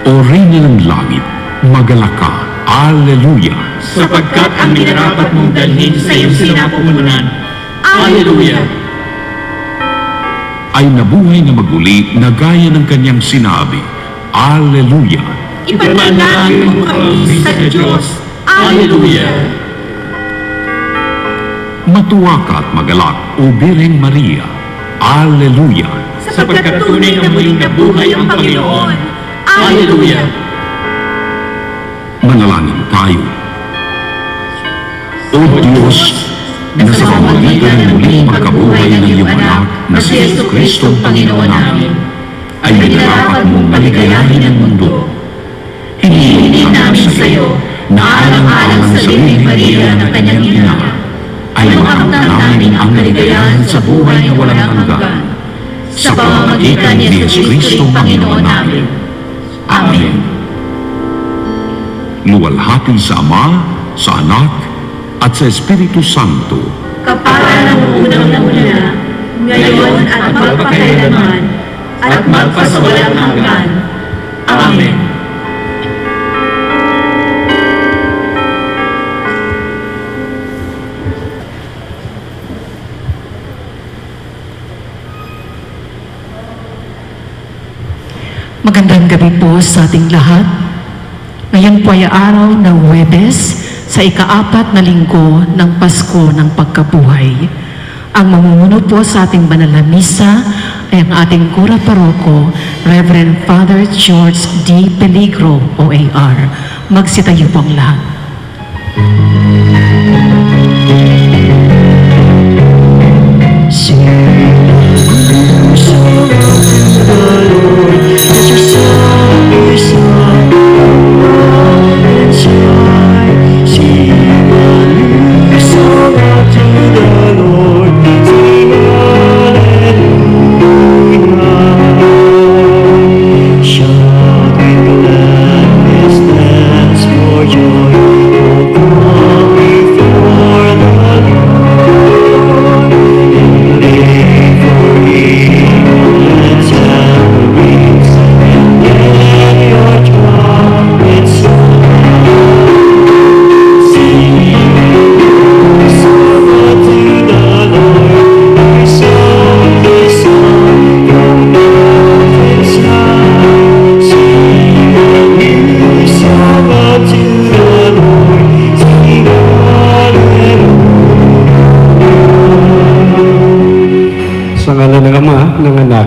O Reyna ng Langit, magalak ka. Alleluia! Sapagkat ang minarapat mong dalhin sa iyong sinapupunan. Alleluia! Ay nabuhay na maguli na gaya ng kanyang sinabi. Alleluia! Ipanalangin mo kami sa Diyos. Alleluia! Matuwa ka at magalak, O Birheng Maria. Alleluia! Sapagkat tunay na muling nabuhay ang Panginoon. Alleluia! Manalangin tayo. O Diyos, na sa pamamagitan ng muling pagkabuhay ng iyong anak na si Jesucristo ang Panginoon namin, ay minarapat mong maligayahin ang mundo. Hinihingi namin sa iyo na alang-alang sa Birheng Maria na kanyang ina, ay makamtan namin ang kaligayahan sa buhay na walang hanggan. Sa pamamagitan ni Jesucristo ang Panginoon namin. Amen. Luwalhati sa Ama, sa Anak, at sa Espiritu Santo. Kapara ng unang-una, ngayon at magpakailanman, at magpasawalang hanggan. Amen. Magandang gabi po sa ating lahat. Ngayon po ay araw ng Huwebes sa ika-4 na linggo ng Pasko ng Pagkabuhay. Ang mamumuno po sa ating banal na misa ay ang ating Kura Paroko, Reverend Father George D. Peligro, OAR. Magsitayo po ang lahat.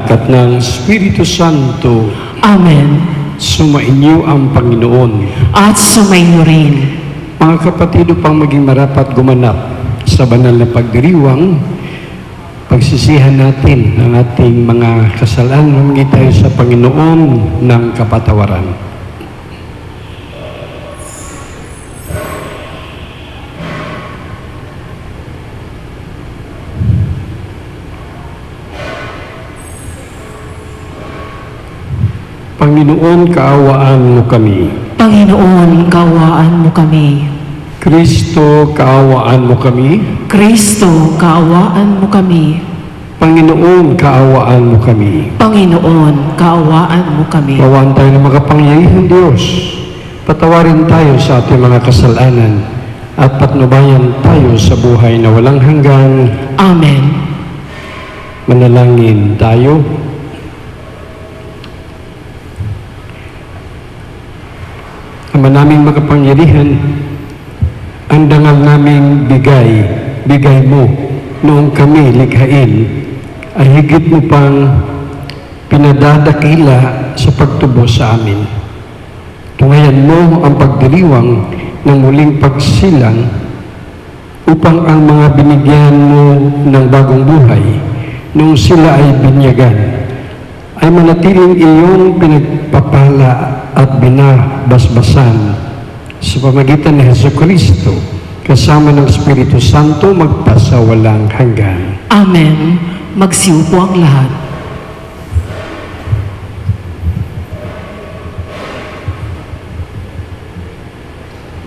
At ng Espiritu Santo. Amen. Sumainyo ang Panginoon. At sumainyo rin. Mga kapatid, upang maging marapat gumanap sa banal na pagdiriwang, pagsisihan natin ang ating mga kasalanan, humingi tayo sa Panginoon ng kapatawaran. Panginoon, kaawaan mo kami. Panginoon, kaawaan mo kami. Kristo, kaawaan mo kami. Kristo, kaawaan mo kami. Panginoon, kaawaan mo kami. Panginoon, kaawaan mo kami. Kaawaan tayo ng makapangyarihang Diyos. Patawarin tayo sa ating mga kasalanan at patnubayan tayo sa buhay na walang hanggan. Amen. Manalangin tayo. Ama naming makapangyarihan, ang dangal naming bigay mo noong kami likhain, ay higit mo pang pinadadakila sa pagtubos sa amin. Tungayan mo ang pagdiriwang ng muling pagsilang upang ang mga binigyan mo ng bagong buhay nung sila ay binyagan ay manatiling iyong pinagpapala at binabasbasan sa pamagitan ni Jesucristo kasama ng Espiritu Santo magpasawalang hanggan. Amen. Magsiupo ang lahat.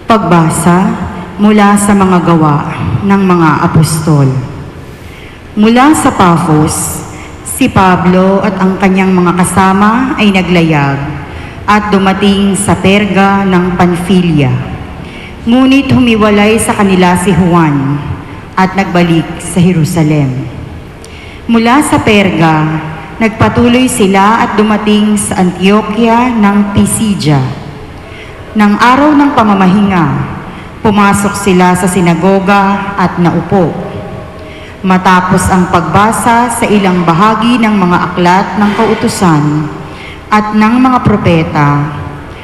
Pagbasa mula sa mga gawa ng mga apostol. Mula sa Pafos, si Pablo at ang kanyang mga kasama ay naglayag at dumating sa Perga ng Panfilia. Ngunit humiwalay sa kanila si Juan at nagbalik sa Jerusalem. Mula sa Perga, nagpatuloy sila at dumating sa Antioquia ng Pisidia. Nang araw ng pamamahinga, pumasok sila sa sinagoga at naupo. Matapos ang pagbasa sa ilang bahagi ng mga aklat ng kautusan at ng mga propeta,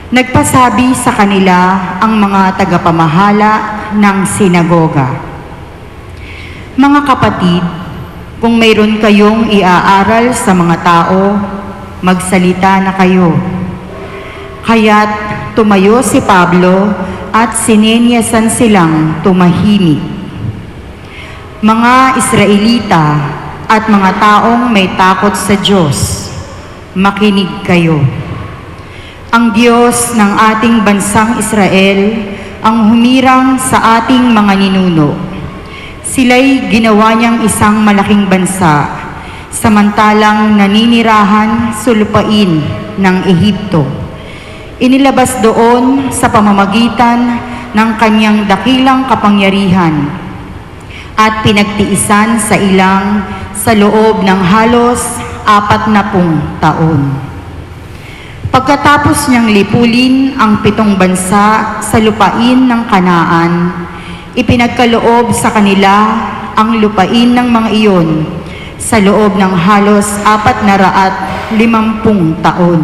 nagpasabi sa kanila ang mga tagapamahala ng sinagoga. Mga kapatid, kung mayroon kayong iaaral sa mga tao, magsalita na kayo. Kaya't tumayo si Pablo at sinenyasan silang tumahimik. Mga Israelita at mga taong may takot sa Diyos, makinig kayo. Ang Diyos ng ating bansang Israel ang humirang sa ating mga ninuno. Sila'y ginawa niyang isang malaking bansa, samantalang naninirahan sa lupain ng Ehipto. Inilabas doon sa pamamagitan ng kanyang dakilang kapangyarihan at pinagtiisan sa ilang sa loob ng halos 40 taon. Pagkatapos niyang lipulin ang 7 bansa sa lupain ng Kanaan, ipinagkaloob sa kanila ang lupain ng mga iyon sa loob ng halos 450 taon.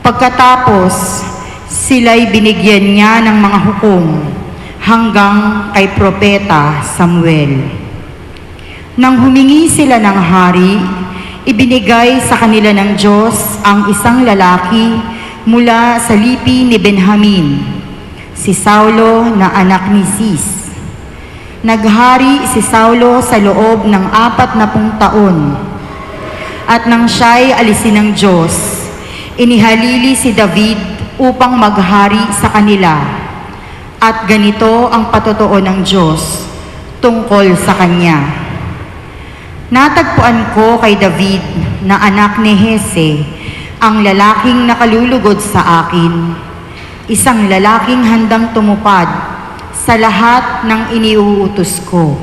Pagkatapos, sila'y binigyan niya ng mga hukom hanggang kay Propeta Samuel. Nang humingi sila ng hari, ibinigay sa kanila ng Diyos ang isang lalaki mula sa lipi ni Benjamin, si Saulo na anak ni Cis. Naghari si Saulo sa loob ng 40 taon. At nang siya'y alisin ng Diyos, inihalili si David upang maghari sa kanila. At ganito ang patotoo ng Diyos tungkol sa kanya. Natagpuan ko kay David na anak ni Hese ang lalaking nakalulugod sa akin, isang lalaking handang tumupad sa lahat ng iniuutos ko.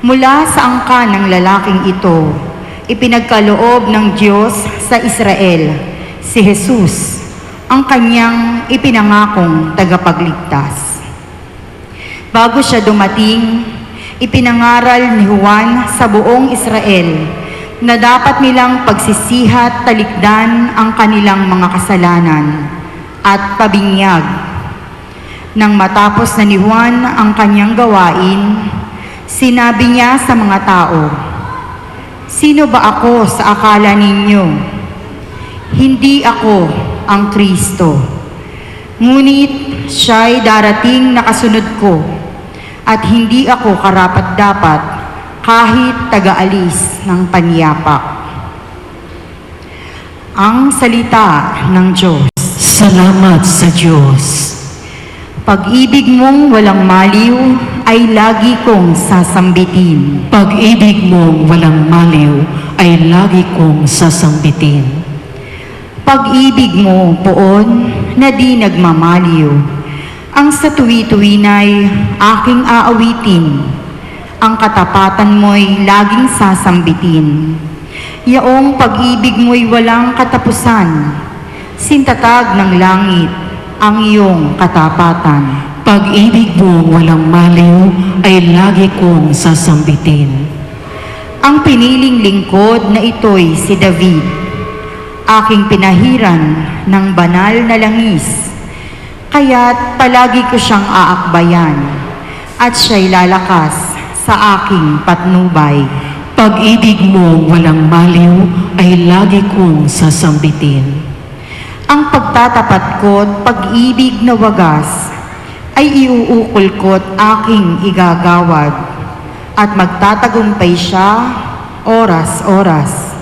Mula sa angkan ng lalaking ito, ipinagkaloob ng Diyos sa Israel si Jesus, ang kanyang ipinangakong tagapagligtas. Bago siya dumating, ipinangaral ni Juan sa buong Israel na dapat nilang pagsisihat talikdan ang kanilang mga kasalanan at pabinyag. Nang matapos na ni Juan ang kanyang gawain, sinabi niya sa mga tao, "Sino ba ako sa akala ninyo? Hindi ako ang Kristo. Ngunit siya'y darating na kasunod ko at hindi ako karapat-dapat kahit taga-alis ng panyapak." Ang salita ng Diyos. Salamat sa Diyos. Pag-ibig mong walang maliw ay lagi kong sasambitin. Pag-ibig mong walang maliw ay lagi kong sasambitin. Pag-ibig mo, poon, na di nagmamaliw, ang sa tuwi-tuwinay aking aawitin, ang katapatan mo'y laging sasambitin. Yaong pag-ibig mo'y walang katapusan, sintatag ng langit ang iyong katapatan. Pag-ibig mong walang maliw ay lagi kong sasambitin. Ang piniling lingkod na ito'y si David, aking pinahiran ng banal na langis, kaya't palagi ko siyang aakbayan at siya'y lalakas sa aking patnubay. Pag-ibig mong walang maliw ay lagi kong sasambitin. Ang pagtatapat ko't pag-ibig na wagas ay iuukol ko't aking igagawad at magtatagumpay siya oras-oras.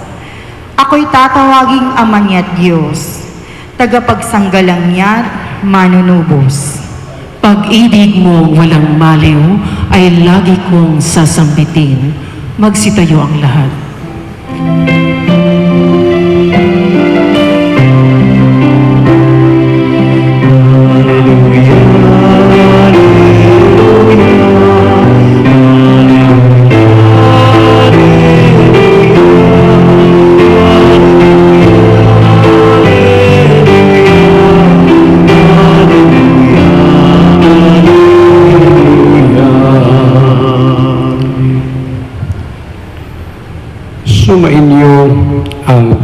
Ako'y tatawaging Ama niya't Diyos, tagapagsanggalang niya't manunubos. Pag-ibig mong walang maliw ay lagi kong sasambitin. Magsitayo ang lahat.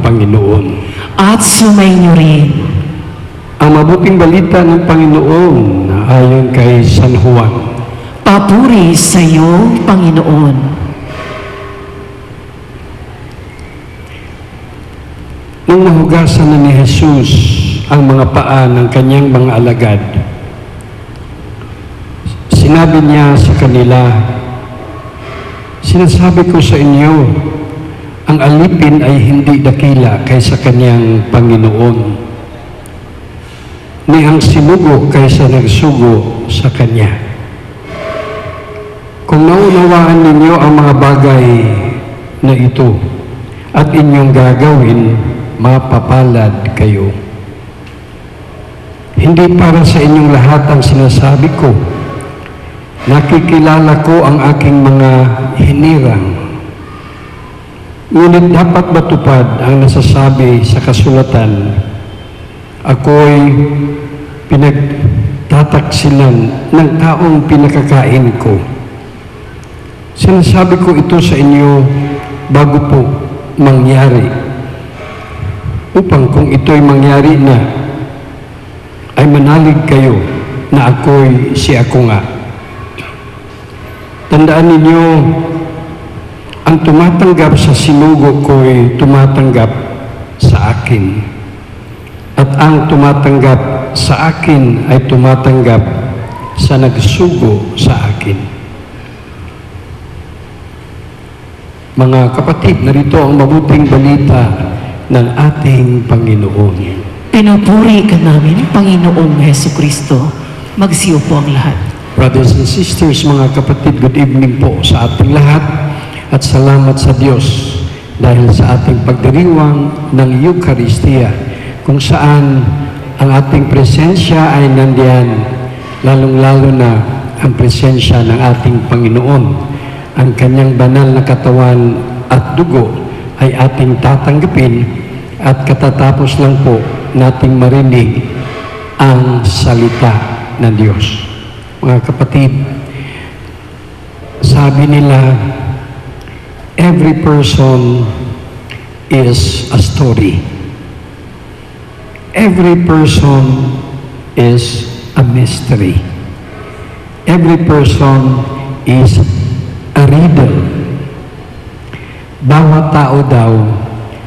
Panginoon. At sumainyo rin. Ang mabuting balita ng Panginoon na ayon kay San Juan. Papuri sa iyo, Panginoon. Nung nahugasan na ni Jesus ang mga paa ng kanyang mga alagad, sinabi niya sa kanila, "Sinasabi ko sa inyo, ang alipin ay hindi dakila kaysa kanyang Panginoon, ni ang sinugo kaysa nagsugo sa kanya. Kung naunawaan ninyo ang mga bagay na ito at inyong gagawin, mapapalad kayo. Hindi para sa inyong lahat ang sinasabi ko. Nakikilala ko ang aking mga hinirang. Ngunit dapat matupad ang nasasabi sa kasulatan, ako'y pinagtataksilan ng taong pinakakain ko. Sinasabi ko ito sa inyo bago po mangyari, upang kung ito'y mangyari na, ay manalig kayo na ako'y si ako nga. Tandaan ninyo, ang tumatanggap sa sinugo ko'y tumatanggap sa akin. At ang tumatanggap sa akin ay tumatanggap sa nagsugo sa akin." Mga kapatid, narito ang mabuting balita ng ating Panginoon. Pinupuri ka namin, Panginoong Hesukristo. Magsiyo po ang lahat. Brothers and sisters, mga kapatid, good evening po sa ating lahat at salamat sa Diyos dahil sa ating pagdiriwang ng Eucharistia, kung saan ang ating presensya ay nandiyan, lalong-lalo na ang presensya ng ating Panginoon. Ang kanyang banal na katawan at dugo ay ating tatanggapin at katatapos lang po nating marinig ang salita ng Diyos. Mga kapatid, sabi nila, every person is a story. Every person is a mystery. Every person is a riddle. Bawat tao daw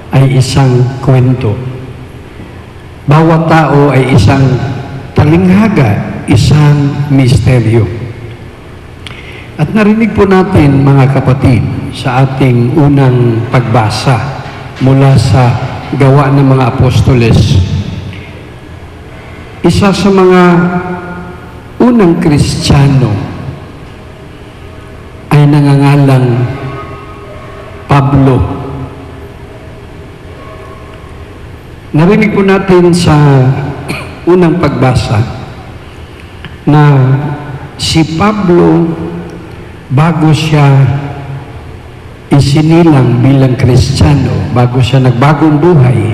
ay isang kwento. Bawat tao ay isang talinghaga, isang misteryo. At narinig po natin, mga kapatid, sa ating unang pagbasa mula sa Gawa ng mga Apostoles, isa sa mga unang Kristiyano ay nangangalang Pablo. Narinig po natin sa unang pagbasa na si Pablo, bago siya isinilang bilang Kristiyano, bago siya nagbagong buhay,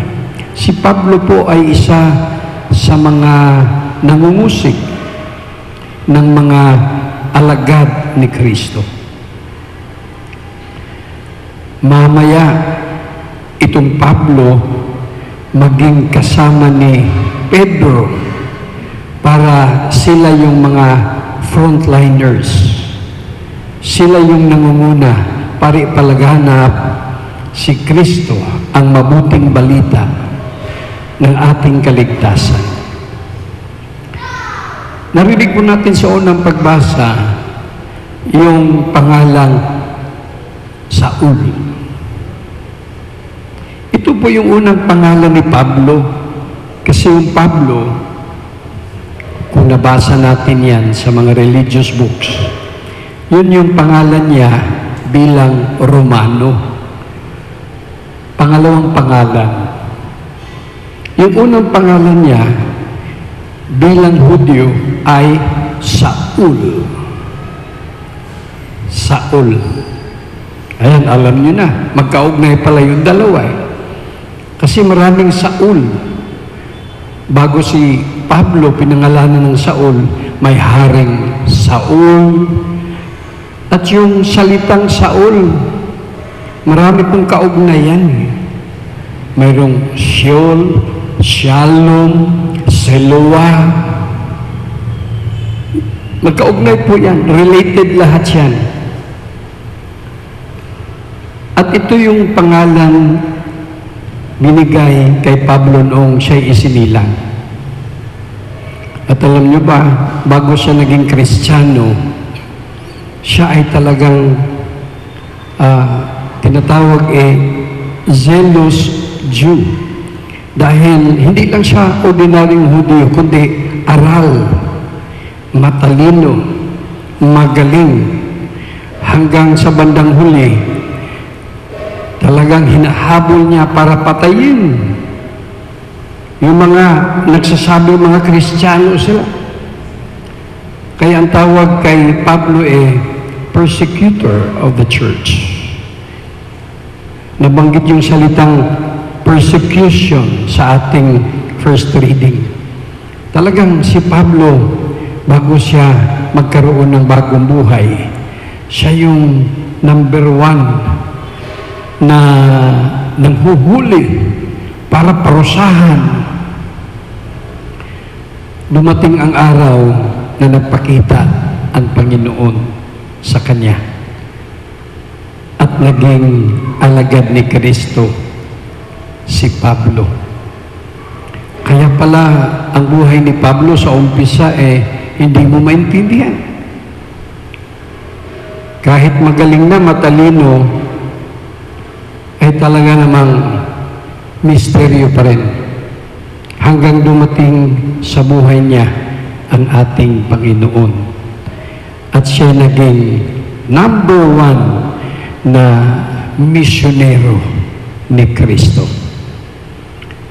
si Pablo po ay isa sa mga nangungusig ng mga alagad ni Kristo. Mamaya, itong Pablo maging kasama ni Pedro para sila yung mga frontliners. Sila yung nangunguna para ipalaganap si Kristo, ang mabuting balita ng ating kaligtasan. Narinig po natin sa unang pagbasa yung pangalang Saul. Ito po yung unang pangalan ni Pablo, kasi yung Pablo, kung nabasa natin yan sa mga religious books, yun yung pangalan niya bilang Romano. Pangalawang pangalan. Yung unang pangalan niya bilang Hudyo ay Saul. Saul. Ayan, alam niyo na, magkaugnay pala yung dalawa eh. Kasi maraming Saul. Bago si Pablo pinangalanan ng Saul, may haring Saul. At yung salitang Saul, marami pong kaugnayan. mayroong Sheol, Shalom, Seloah. Magkaugnay po yan, related lahat yan. At ito yung pangalan binigay kay Pablo noong siya'y isinilang. At alam nyo ba, bago siya naging Kristiyano, siya ay talagang tinatawag zealous Jew. Dahil hindi lang siya ordinaryong Hudyo, kundi aral, matalino, magaling, hanggang sa bandang huli, talagang hinahabol niya para patayin yung mga nagsasabi mga Kristiyano sila. Kaya ang tawag kay Pablo persecutor of the church. Nabanggit yung salitang persecution sa ating first reading. Talagang si Pablo, bago siya magkaroon ng bagong buhay, siya yung number 1 na nanghuhuli para parusahan. Dumating ang araw na nagpakita ang Panginoon sa kanya at naging alagad ni Kristo si Pablo. Kaya pala ang buhay ni Pablo sa umpisa hindi mo maintindihan. Kahit magaling na, matalino, ay talaga namang misteryo pa rin. Hanggang dumating sa buhay niya ang ating Panginoon. At siya naging number 1 na misyonero ni Kristo.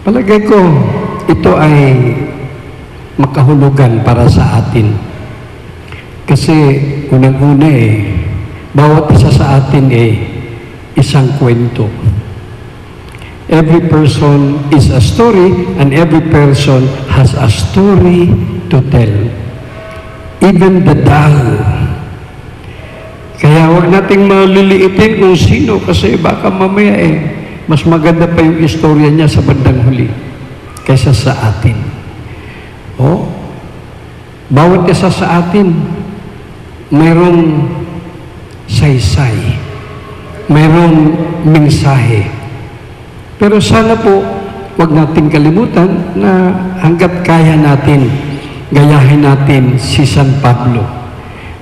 Palagay ko, ito ay makahulugan para sa atin. Kasi unang-una bawat isa sa atin isang kwento. Every person is a story and every person has a story to tell. Even the dull. Kaya huwag nating maliliitin kung sino kasi baka mamaya mas maganda pa yung istorya niya sa bandang huli kaysa sa atin. Bawat isa sa atin mayroong saysay, mayroong mensahe. Pero sana po, huwag nating kalimutan na hanggat kaya natin, gayahin natin si San Pablo.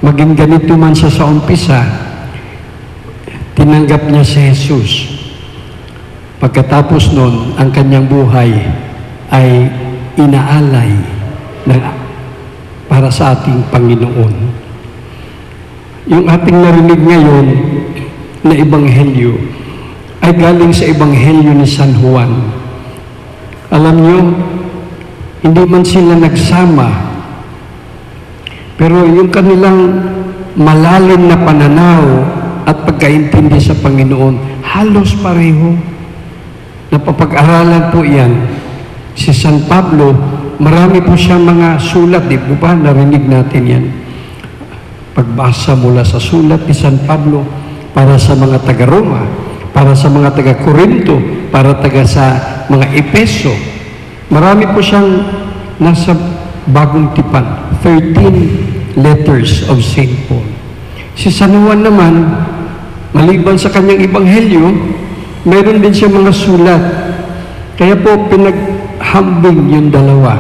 Maging ganito man siya sa umpisa, tinanggap niya si Jesus. Pagkatapos nun, ang kanyang buhay ay inaalay para sa ating Panginoon. Yung ating narinig ngayon na ebanghelyo ay galing sa ebanghelyo ni San Juan. Alam nyo, hindi man sila nagsama, pero yung kanilang malalim na pananaw at pagkaintindi sa Panginoon, halos pareho. Napapag-aralan po yan. Si San Pablo, marami po siyang mga sulat, di po ba? Narinig natin yan. Pagbasa mula sa sulat ni San Pablo para sa mga taga-Roma, para sa mga taga-Korinto, para sa mga Epeso. Marami po siyang nasa bagong tipan. 13 letters of St. Paul. Si San Juan naman, maliban sa kanyang ebanghelyo, mayroon din siya mga sulat. Kaya po pinaghambing yung dalawa.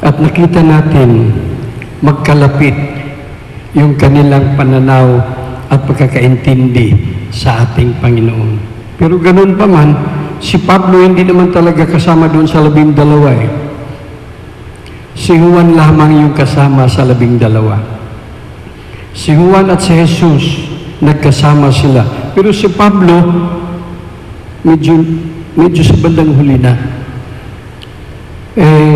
At nakita natin magkalapit yung kanilang pananaw at pagkakaintindi sa ating Panginoon. Pero ganun pa man, si Pablo hindi naman talaga kasama doon sa 12. Si Juan lamang yung kasama sa 12. Si Juan at si Jesus, nagkasama sila. Pero si Pablo, medyo sa bandang huli na.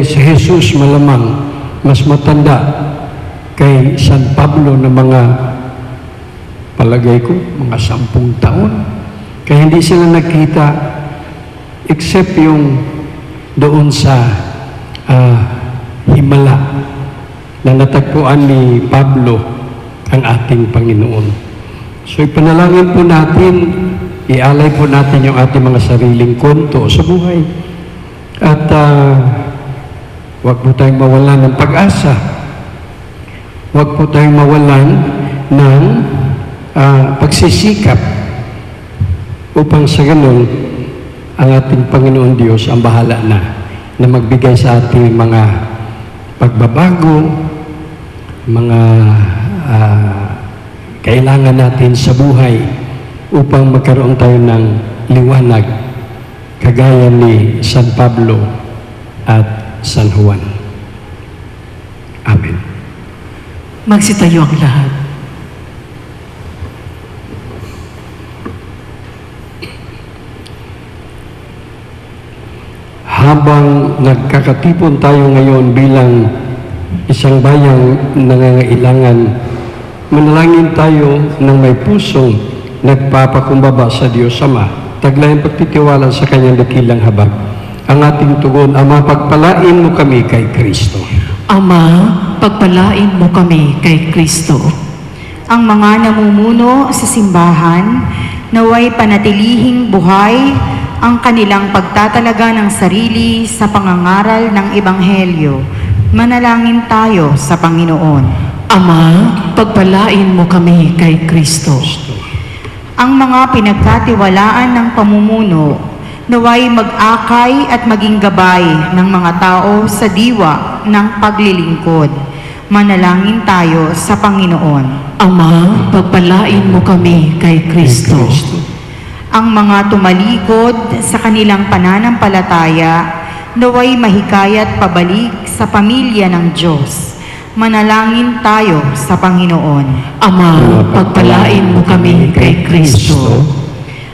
Si Jesus malamang mas matanda kay San Pablo na mga palagay ko, mga 10 taon. Kaya hindi sila nakita except yung doon sa Himala na natagpuan ni Pablo ang ating Panginoon. So ipanalangin po natin ialay po natin yung ating mga sariling konto sa buhay. At huwag po tayong mawalan ng pag-asa. Huwag po tayong mawalan ng pagsisikap upang sa ganun ang ating Panginoon Diyos ang bahala na magbigay sa ating mga pagbabago, mga kailangan natin sa buhay upang magkaroon tayo ng liwanag kagaya ni San Pablo at San Juan. Amen. Magsitayo ang lahat. Habang nagkakatipon tayo ngayon bilang isang bayang nangangailangan, manalangin tayo ng may pusong nagpapakumbaba sa Diyos Ama, taglayang pagtitiwala sa Kanyang dakilang habag. Ang ating tugon, Ama, pagpalain mo kami kay Kristo. Ama, pagpalain mo kami kay Kristo. Ang mga namumuno sa simbahan, naway panatilihing buhay ang kanilang pagtatalaga ng sarili sa pangangaral ng Ebanghelyo. Manalangin tayo sa Panginoon. Ama, pagpalain mo kami kay Kristo. Ang mga pinagkatiwalaan ng pamumuno, naway mag-akay at maging gabay ng mga tao sa diwa ng paglilingkod. Manalangin tayo sa Panginoon. Ama, pagpalain mo kami kay Kristo. Ang mga tumalikod sa kanilang pananampalataya, naway mahikayat pabalik sa pamilya ng Diyos. Manalangin tayo sa Panginoon. Ama, pagpalain mo kami kay Kristo.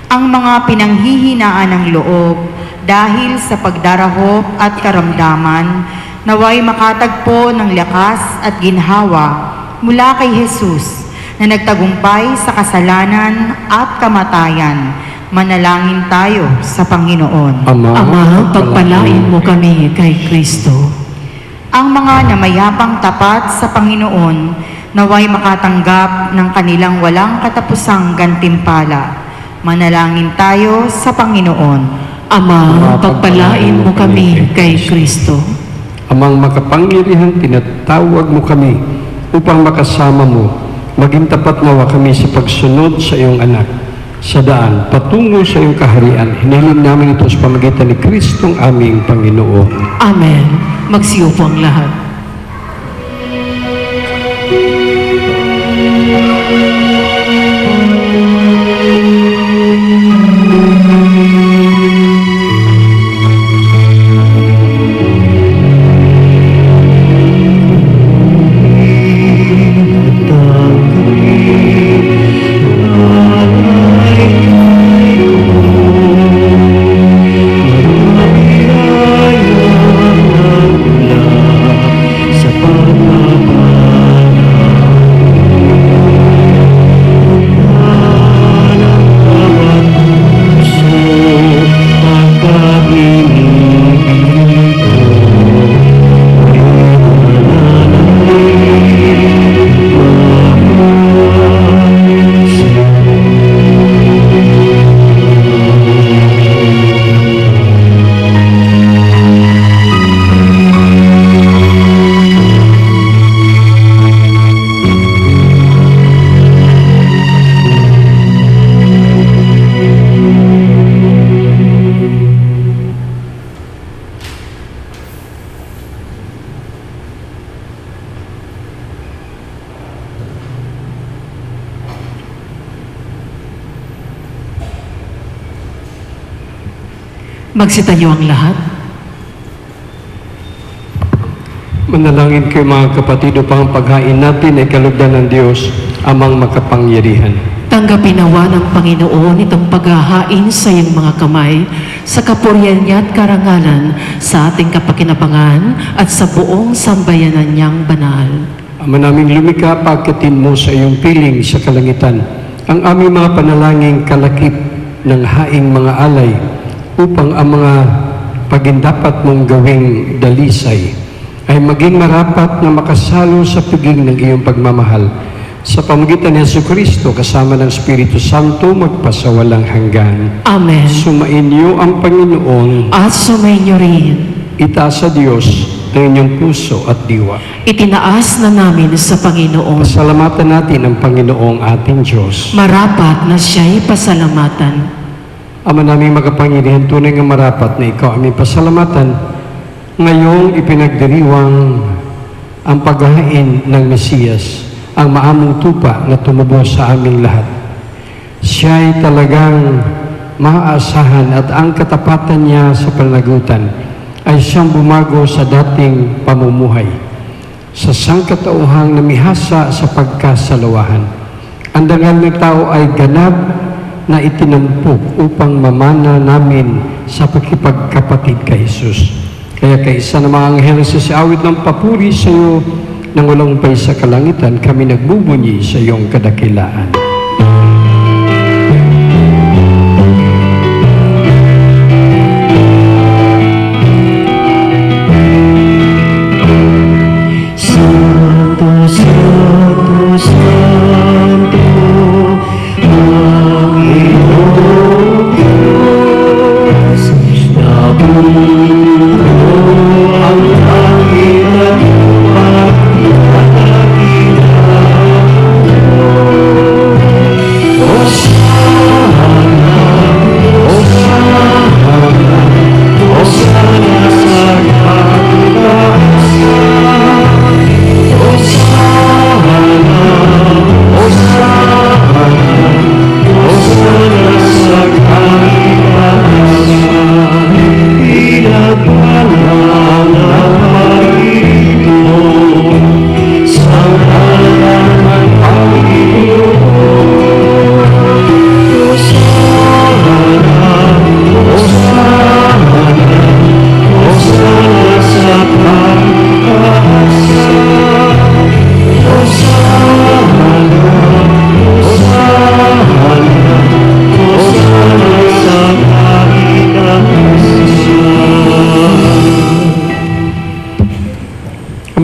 Ang mga pinanghihinaan ng loob dahil sa pagdarahop at karamdaman, naway makatagpo ng lakas at ginhawa mula kay Jesus na nagtagumpay sa kasalanan at kamatayan. Manalangin tayo sa Panginoon. Ama, pagpalain mo kami kay Kristo. Ang mga namayapang tapat sa Panginoon, naway makatanggap ng kanilang walang katapusang gantimpala. Manalangin tayo sa Panginoon. Ama, pagpalain mo kami kay Kristo. Amang makapangyarihan, tinatawag mo kami upang makasama mo. Maging tapat nawa kami sa pagsunod sa iyong anak sa daan patungo sa iyong kaharian. Hinihiling namin ito sa pamagitan ni Kristong aming Panginoon. Amen. Magsiupo ang lahat. Magsitayo ang lahat. Manalangin kayo mga kapatid upang ang paghain natin ay kalugdan ng Diyos, amang makapangyarihan. Tanggapin nawa ng Panginoon itong paghahain sa iyong mga kamay sa kapurihan niya at karangalan sa ating kapakinabangan at sa buong sambayanan niyang banal. Ama naming lumikha, pagkatin mo sa iyong piling sa kalangitan ang aming mga panalangin kalakip ng haing mga alay upang ang mga pagindapat mong gawing dalisay ay maging marapat na makasalo sa piging ng iyong pagmamahal Sa pamagitan ni Jesucristo, kasama ng Espiritu Santo, magpasawalang hanggan. Amen. Sumainyo ang Panginoon, At sumainyo rin. itaas sa Diyos ang inyong puso at diwa. Itinaas na namin sa Panginoon. Pasalamatan natin ang Panginoong ating Diyos. Marapat na siya'y pasalamatan. Ama naming makapangyarihan, tunay nga marapat na ikaw aming pasalamatan. Ngayong ipinagdiriwang ang paghahain ng Mesiyas, ang maamong tupa na tumubos sa aming lahat. Siya'y talagang maaasahan at ang katapatan niya sa pananagutan ay siyang bumago sa dating pamumuhay, sa sangkatauhang namihasa sa pagkasalawahan. Ang dangal ng tao ay ganap na itinampok upang mamana namin sa pakipagkapatid kay Jesus. Kaya kaisa ng mga anghel sa siawit ng papuri sa iyo, nang walang umpay sa kalangitan, kami nagbubunyi sa iyong kadakilaan.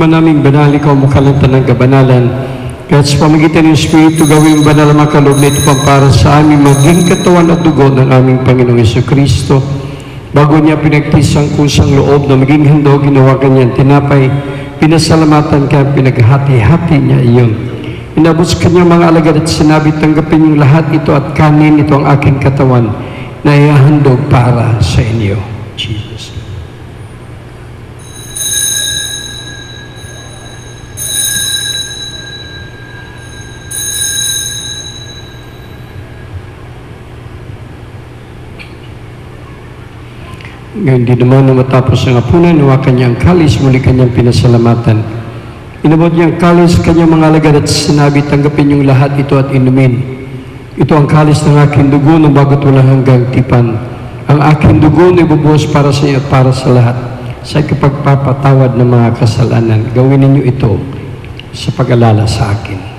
Naming banal, ikaw makalantan ng kabanalan. Kahit sa pamagitan ng Espiritu, gawing banal ang makaloob na ito pang para sa amin maging katawan at dugo ng aming Panginoong Jesucristo. Bago niya pinagtisang kusang loob na maging handog, ginawa kanyang tinapay, pinasalamatan ka, pinaghati-hati niya iyon. Inabot sa kanyang mga alagad at sinabi, tanggapin yung lahat ito at kanin, ito ang aking katawan na ihahandog para sa inyo. Jesus. Ngayon, di naman na matapos ang hapunan, nawakan niya ang kalis, muli kanyang pinasalamatan. Inabot niya ang kalis, kanyang mga alagad at sinabi, tanggapin niyong lahat ito at inumin. Ito ang kalis ng aking dugo na bago't walang hanggang tipan. Ang aking dugo na ibubuhos para sa inyo at para sa lahat, sa ikapagpapatawad ng mga kasalanan. Gawin ninyo ito sa pag-alala sa akin.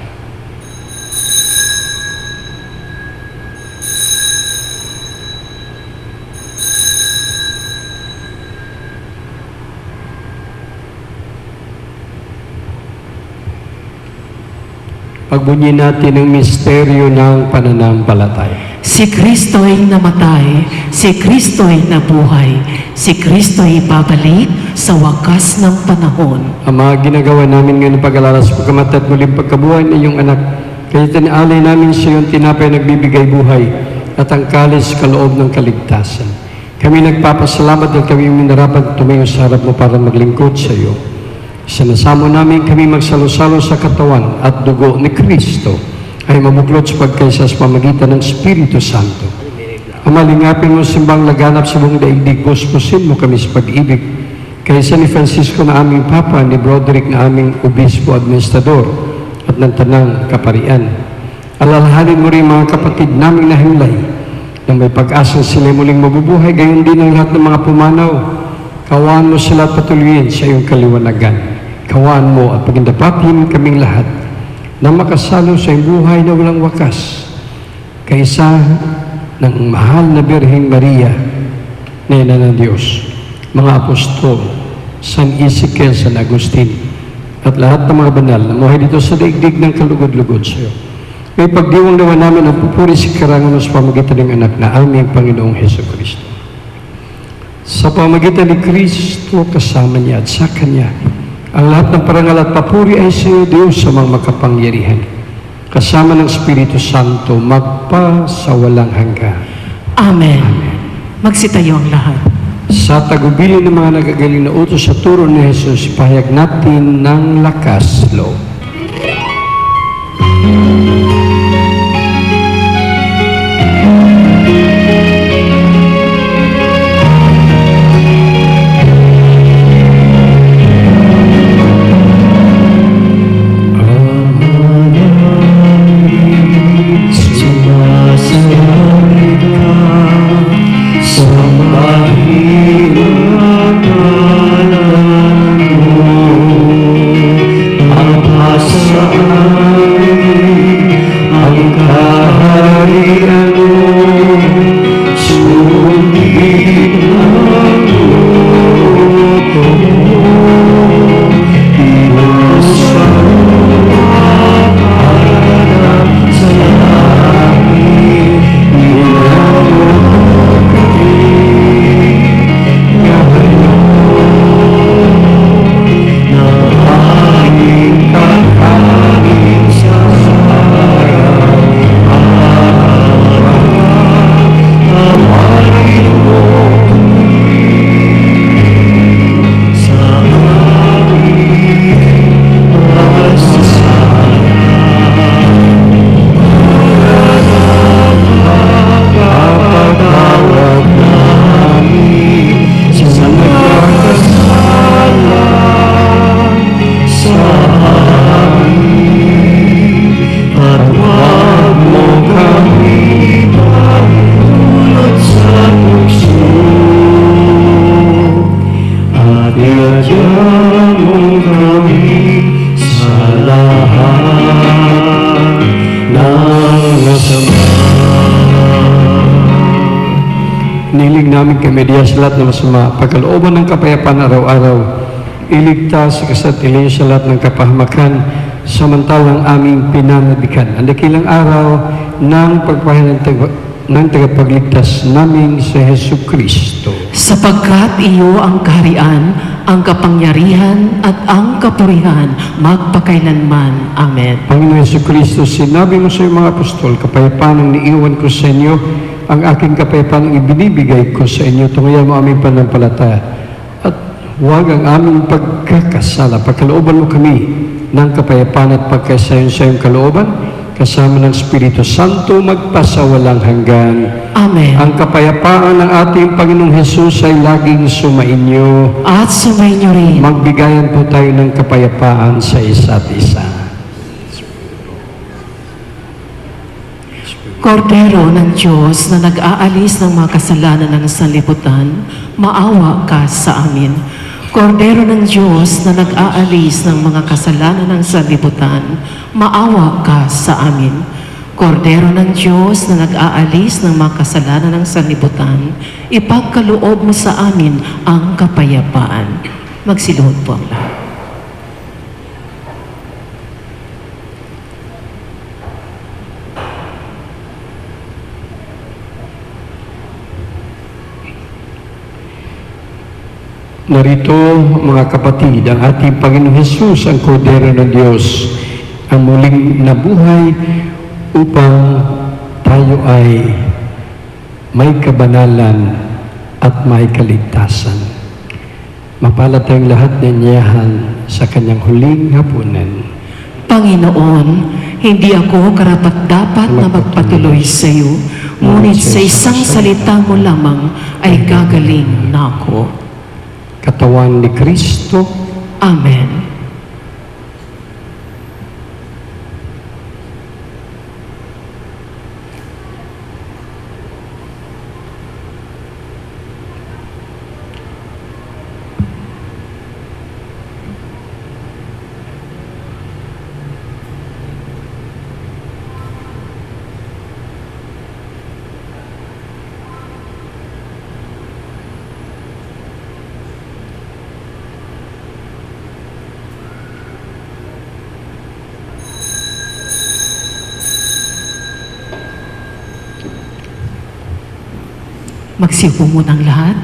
Pagbunyi natin ang misteryo ng pananampalataya. Si Kristo'y namatay, si Kristo'y nabuhay, si Kristo'y babalik sa wakas ng panahon. Ang mga ginagawa namin ngayon pag-alala sa pagkamatay at muling pagkabuhay ng iyong anak, kaya tinaalay namin sa iyong tinapay nagbibigay buhay at ang kalis kaloob ng kaligtasan. Kami nagpapasalamat at kami minarapat tumayo sa harap mo para maglingkod sa iyo. Sinasamo namin kami magsalo-salo sa katawan at dugo ni Kristo ay mabuklod sa pagkaisa sa pamagitan ng Espiritu Santo. Ang malingapin mo simbang laganap sa buong daigdig, puspusin mo kami sa pag-ibig. Kaysa ni Francisco na aming Papa, ni Broderick na aming Obispo Administrador at ng Tanang Kaparian. Alalahanin mo rin mga kapatid naming nahimlay na may pag-asang sila muling mabubuhay, gayon din ang lahat ng mga pumanaw. Kawaan mo sila at patuloyin sa iyong kaliwanagan. Kawaan mo at pagindapatin kaming lahat na makasalo sa iyong buhay na walang wakas. Kaysa ng mahal na Birheng Maria, na ina ng Diyos, mga apostol, San Ezekiel, San Agustin, at lahat ng mga banal na muhay dito sa daigdig ng kalugod-lugod sa iyo. May pagdiwang naman namin ang pupuri sa karangan sa pamagitan ng anak na aming Panginoong Heso Kristo. Sa pamagitan ni Kristo, kasama niya at sa Kanya, ang lahat ng parangal at papuri ay sa iyo, Diyos, sa mga makapangyarihan. Kasama ng Espiritu Santo, magpasawalang hanggan. Amen. Magsitayo ang lahat. Sa tagubilin ng mga nagagaling na utos sa turo ni Jesus, ipahayag natin ng lakas loob. Niling namin kami diya sa lahat ng masama, pagkalooban ng kapayapaan araw-araw, iligtas sa kasatili sa lahat ng kapahamakan, samantalang aming pinanadikan. Ang dakilang araw ng pagpahilan ng tagapagligtas namin sa Hesu Kristo. Sapagkat iyo ang kaharian, ang kapangyarihan at ang kapurihan magpakailanman. Amen. Panginoon Hesu Kristo, sinabi mo sa iyong mga apostol, kapayapaan ang niiwan ko sa inyo, ang aking kapayapaan ang ibinibigay ko sa inyo, tungayan mo aming pananampalataya. At huwag ang aming pagkakasala. Pagkalooban mo kami ng kapayapaan at pagkasayon sa iyong kalooban, kasama ng Espiritu Santo, magpasawalang hanggan. Amen. Ang kapayapaan ng ating Panginoong Hesus ay laging sumainyo. At sumainyo rin. Magbigayan po tayo ng kapayapaan sa isa't isa. Kordero ng Diyos na nag-aalis ng mga kasalanan ng sanlibutan, maawa ka sa amin. Kordero ng Diyos na nag-aalis ng mga kasalanan ng sanlibutan, maawa ka sa amin. Kordero ng Diyos na nag-aalis ng mga kasalanan ng sanlibutan, ipagkaloob mo sa amin ang kapayapaan. Magsiluhod po ang lahat. Narito, mga kapatid, ang ating Panginoong Hesus, ang Kordero ng Diyos, ang muling nabuhay upang tayo ay may kabanalan at may kaligtasan. Mapalad tayong lahat ng niyahan sa kanyang huling hapunan. Panginoon, hindi ako karapat-dapat na magpatuloy sa iyo, ngunit sa isang salita mo lamang ay gagaling na ako. Katawan ni Kristo. Amen. Magsiupo munang lahat.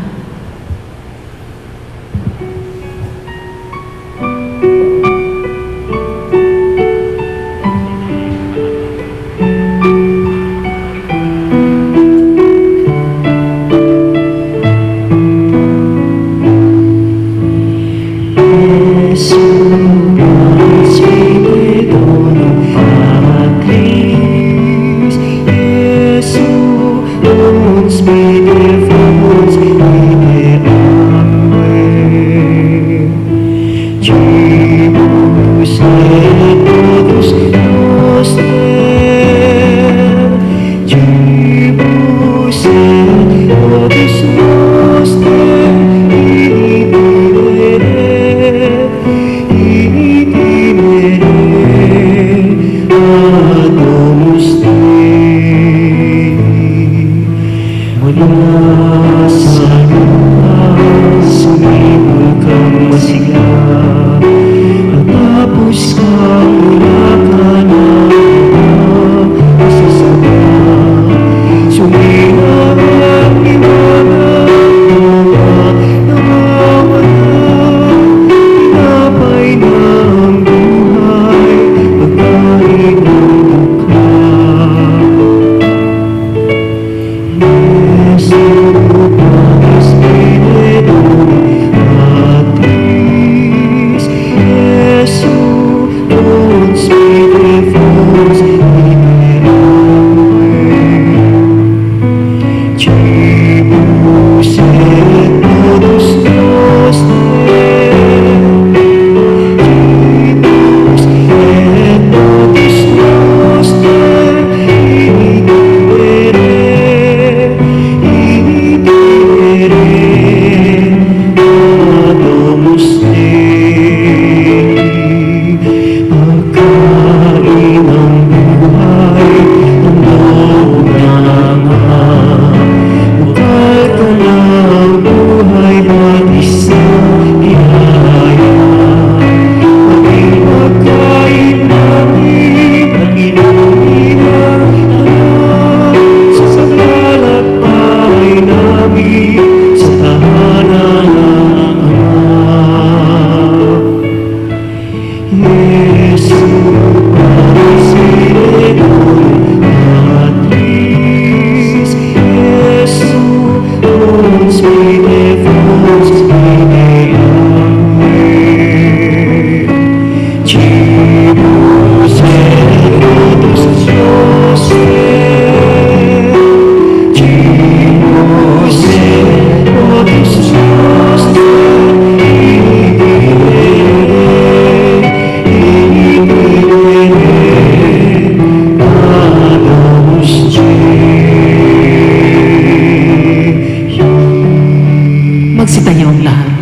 Magsitayo ang lahat.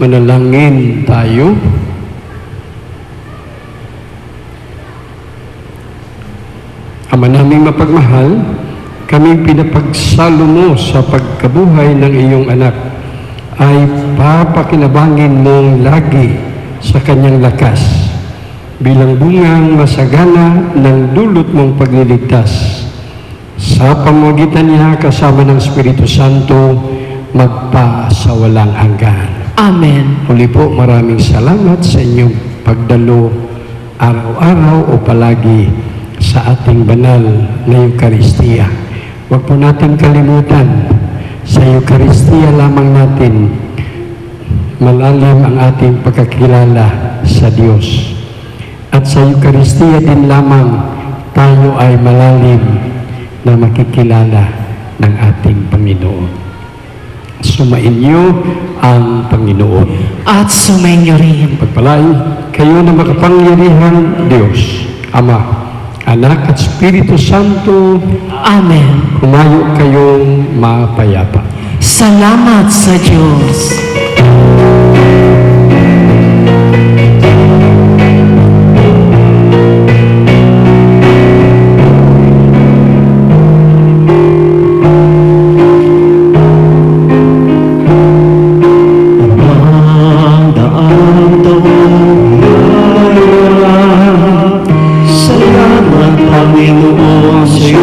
Manalangin tayo. Ama naming mapagmahal, kaming pinapagsalo mo sa pagkabuhay ng iyong anak ay papakinabangin mong lagi sa kanyang lakas bilang bungang masagana ng dulot mong pagliligtas. Sa pamamagitan niya kasama ng Espiritu Santo, magpasawalang hanggan. Amen. Muli po, maraming salamat sa inyong pagdalo araw-araw o palagi sa ating banal na Eucharistia. Huwag po natin kalimutan, sa Eucharistia lamang natin malalim ang ating pagkakilala sa Diyos. At sa Eucharistia din lamang tayo ay malalim na makikilala ng ating Panginoon. Sumainyo ang Panginoon. At sumainyo rin. Pagpalain kayo na makapangyarihang Diyos, Ama, Anak at Espiritu Santo. Amen. Kumayo kayong mapayapa. Salamat sa Diyos. Salamat Panginoon sa iyo.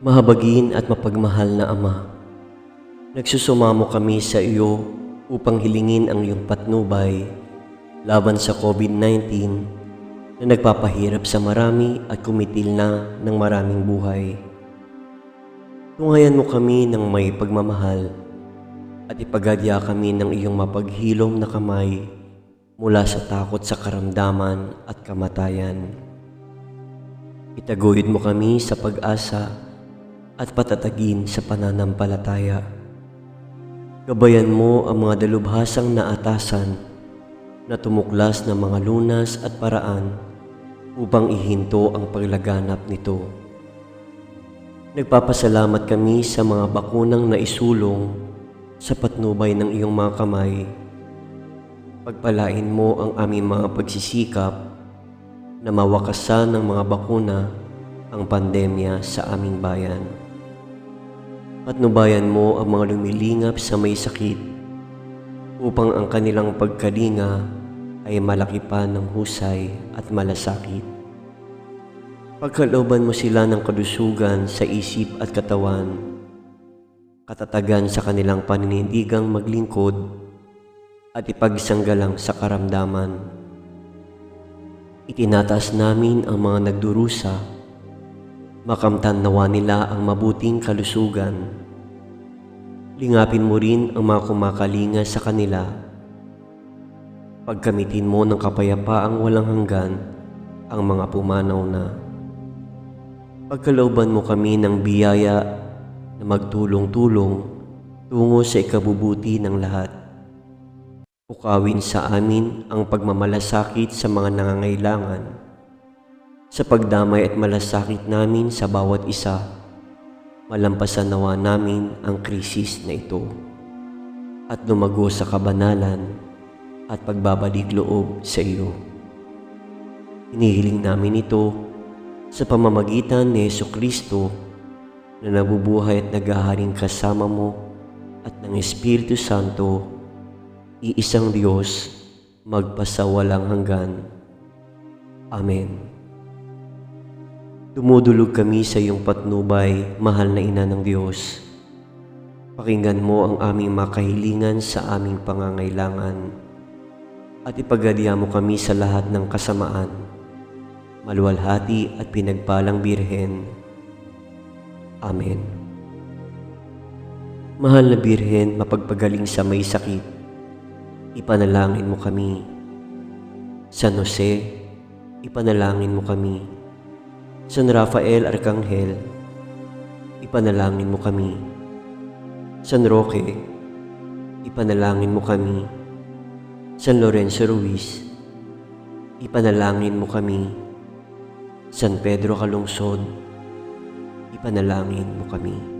Mahabagin at mapagmahal na Ama, nagsusumamo kami sa iyo upang hilingin ang iyong patnubay laban sa COVID-19 na nagpapahirap sa marami at kumitil na ng maraming buhay. Tungayan mo kami ng may pagmamahal at ipagadya kami ng iyong mapaghilom na kamay mula sa takot sa karamdaman at kamatayan. Itaguyod mo kami sa pag-asa at patatagin sa pananampalataya. Gabayan mo ang mga dalubhasang naatasan na tumuklas ng mga lunas at paraan upang ihinto ang paglaganap nito. Nagpapasalamat kami sa mga bakunang naisulong sa patnubay ng iyong mga kamay. Pagpalain mo ang aming mga pagsisikap na mawakasan ng mga bakuna ang pandemya sa aming bayan. Patnubayan mo ang mga lumilingap sa may sakit upang ang kanilang pagkalinga ay malaki pa ng husay at malasakit. Pagkalooban mo sila ng kalusugan sa isip at katawan, katatagan sa kanilang paninindigang maglingkod at ipagsanggalang sa karamdaman. Itinataas namin ang mga nagdurusa, makamtan nawa nila ang mabuting kalusugan. Lingapin mo rin ang mga kumakalinga sa kanila. Pagkamitin mo ng kapayapaang walang hanggan ang mga pumanaw na. Pagkalooban mo kami ng biyaya na magtulong-tulong tungo sa ikabubuti ng lahat. Pukawin sa amin ang pagmamalasakit sa mga nangangailangan. Sa pagdamay at malasakit namin sa bawat isa, malampasan nawa namin ang krisis na ito at lumago sa kabanalan at pagbabalik loob sa iyo. Hinihiling namin ito sa pamamagitan ni Jesucristo na nabubuhay at naghaharing kasama mo at ng Espiritu Santo, iisang Diyos, magpasawalang hanggan. Amen. Dumudulog kami sa iyong patnubay, mahal na Ina ng Diyos. Pakinggan mo ang aming makahilingan sa aming pangangailangan at ipagadya mo kami sa lahat ng kasamaan. Maluwalhati at pinagpalang Birhen. Amen. Mahal na Birhen, mapagpagaling sa may sakit, ipanalangin mo kami. San Jose, ipanalangin mo kami. San Rafael Arcangel, ipanalangin mo kami. San Roque, ipanalangin mo kami. San Lorenzo Ruiz, ipanalangin mo kami. San Pedro Calungsod, ipanalangin mo kami.